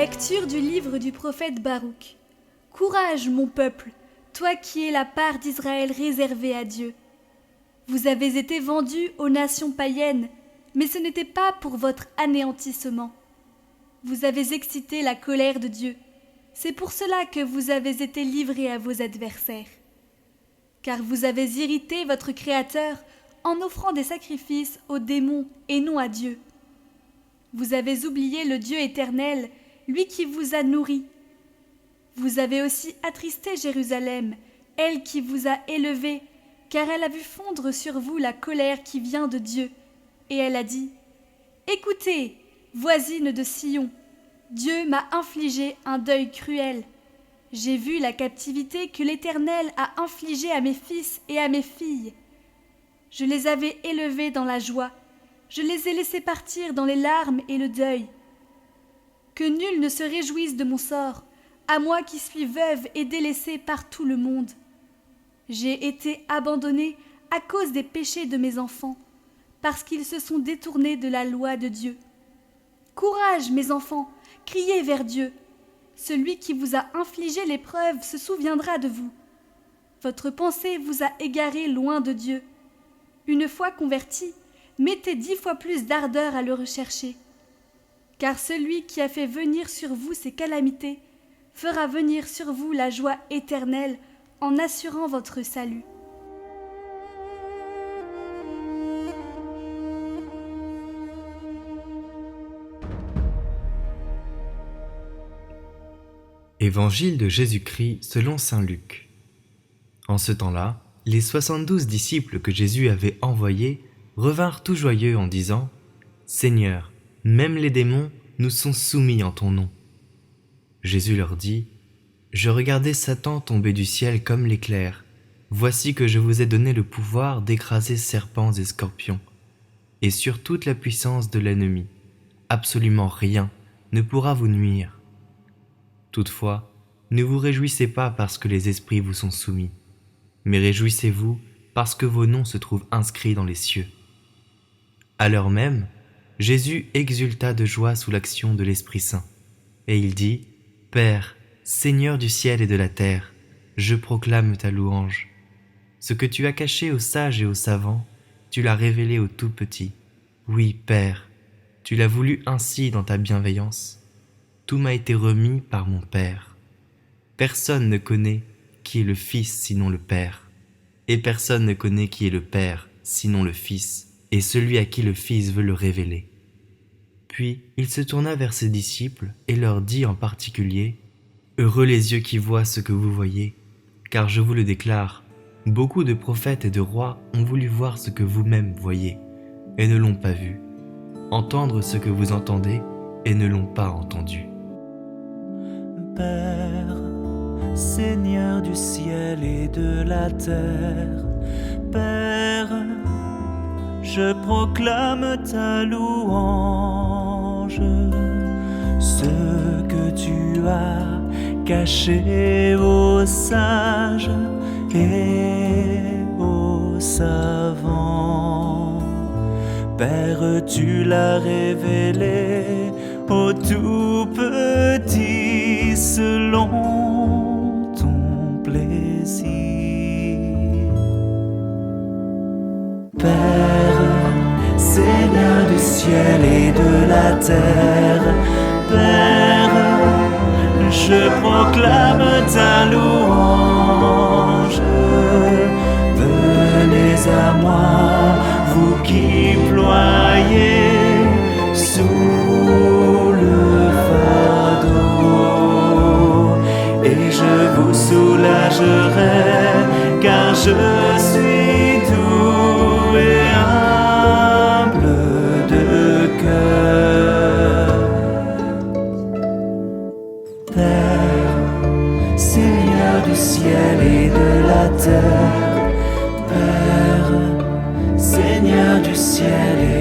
Lecture du livre du prophète Baruch. Courage, mon peuple, toi qui es la part d'Israël réservée à Dieu. Vous avez été vendus aux nations païennes, mais ce n'était pas pour votre anéantissement. Vous avez excité la colère de Dieu. C'est pour cela que vous avez été livrés à vos adversaires. Car vous avez irrité votre Créateur en offrant des sacrifices aux démons et non à Dieu. Vous avez oublié le Dieu éternel, lui qui vous a nourri. Vous avez aussi attristé Jérusalem, elle qui vous a élevé, car elle a vu fondre sur vous la colère qui vient de Dieu. Et elle a dit : Écoutez, voisines de Sion, Dieu m'a infligé un deuil cruel. J'ai vu la captivité que l'Éternel a infligée à mes fils et à mes filles. Je les avais élevés dans la joie, je les ai laissés partir dans les larmes et le deuil. Que nul ne se réjouisse de mon sort, à moi qui suis veuve et délaissée par tout le monde. J'ai été abandonnée à cause des péchés de mes enfants, parce qu'ils se sont détournés de la loi de Dieu. Courage, mes enfants, criez vers Dieu. Celui qui vous a infligé l'épreuve se souviendra de vous. Votre pensée vous a égaré loin de Dieu. Une fois convertis, mettez 10 fois plus d'ardeur à le rechercher. Car celui qui a fait venir sur vous ces calamités fera venir sur vous la joie éternelle en assurant votre salut. Évangile de Jésus-Christ selon saint Luc. En ce temps-là, les 72 disciples que Jésus avait envoyés revinrent tout joyeux en disant : « Seigneur, même les démons nous sont soumis en ton nom. » Jésus leur dit : « Je regardais Satan tomber du ciel comme l'éclair. Voici que je vous ai donné le pouvoir d'écraser serpents et scorpions, et sur toute la puissance de l'ennemi. Absolument rien ne pourra vous nuire. Toutefois, ne vous réjouissez pas parce que les esprits vous sont soumis, mais réjouissez-vous parce que vos noms se trouvent inscrits dans les cieux. » À l'heure même, Jésus exulta de joie sous l'action de l'Esprit Saint, et il dit : « Père, Seigneur du ciel et de la terre, je proclame ta louange. Ce que tu as caché aux sages et aux savants, tu l'as révélé aux tout petits. Oui, Père, tu l'as voulu ainsi dans ta bienveillance. Tout m'a été remis par mon Père. Personne ne connaît qui est le Fils sinon le Père, et personne ne connaît qui est le Père sinon le Fils, et celui à qui le Fils veut le révéler. » Puis il se tourna vers ses disciples et leur dit en particulier : « Heureux les yeux qui voient ce que vous voyez, car je vous le déclare, beaucoup de prophètes et de rois ont voulu voir ce que vous-même voyez, et ne l'ont pas vu, entendre ce que vous entendez, et ne l'ont pas entendu. » Père, Seigneur du ciel et de la terre, Père, je proclame ta louange. Ce que tu as caché aux sages et aux savants, Père, tu l'as révélé aux tout petits selon ton plaisir. Père, Seigneur du ciel et de la terre, Père, je proclame ta louange. Venez à moi, vous qui ployez sous le fardeau, et je vous soulagerai, car je suis doux et humble de cœur. Père, Seigneur du ciel et de la terre, Père, Seigneur du ciel et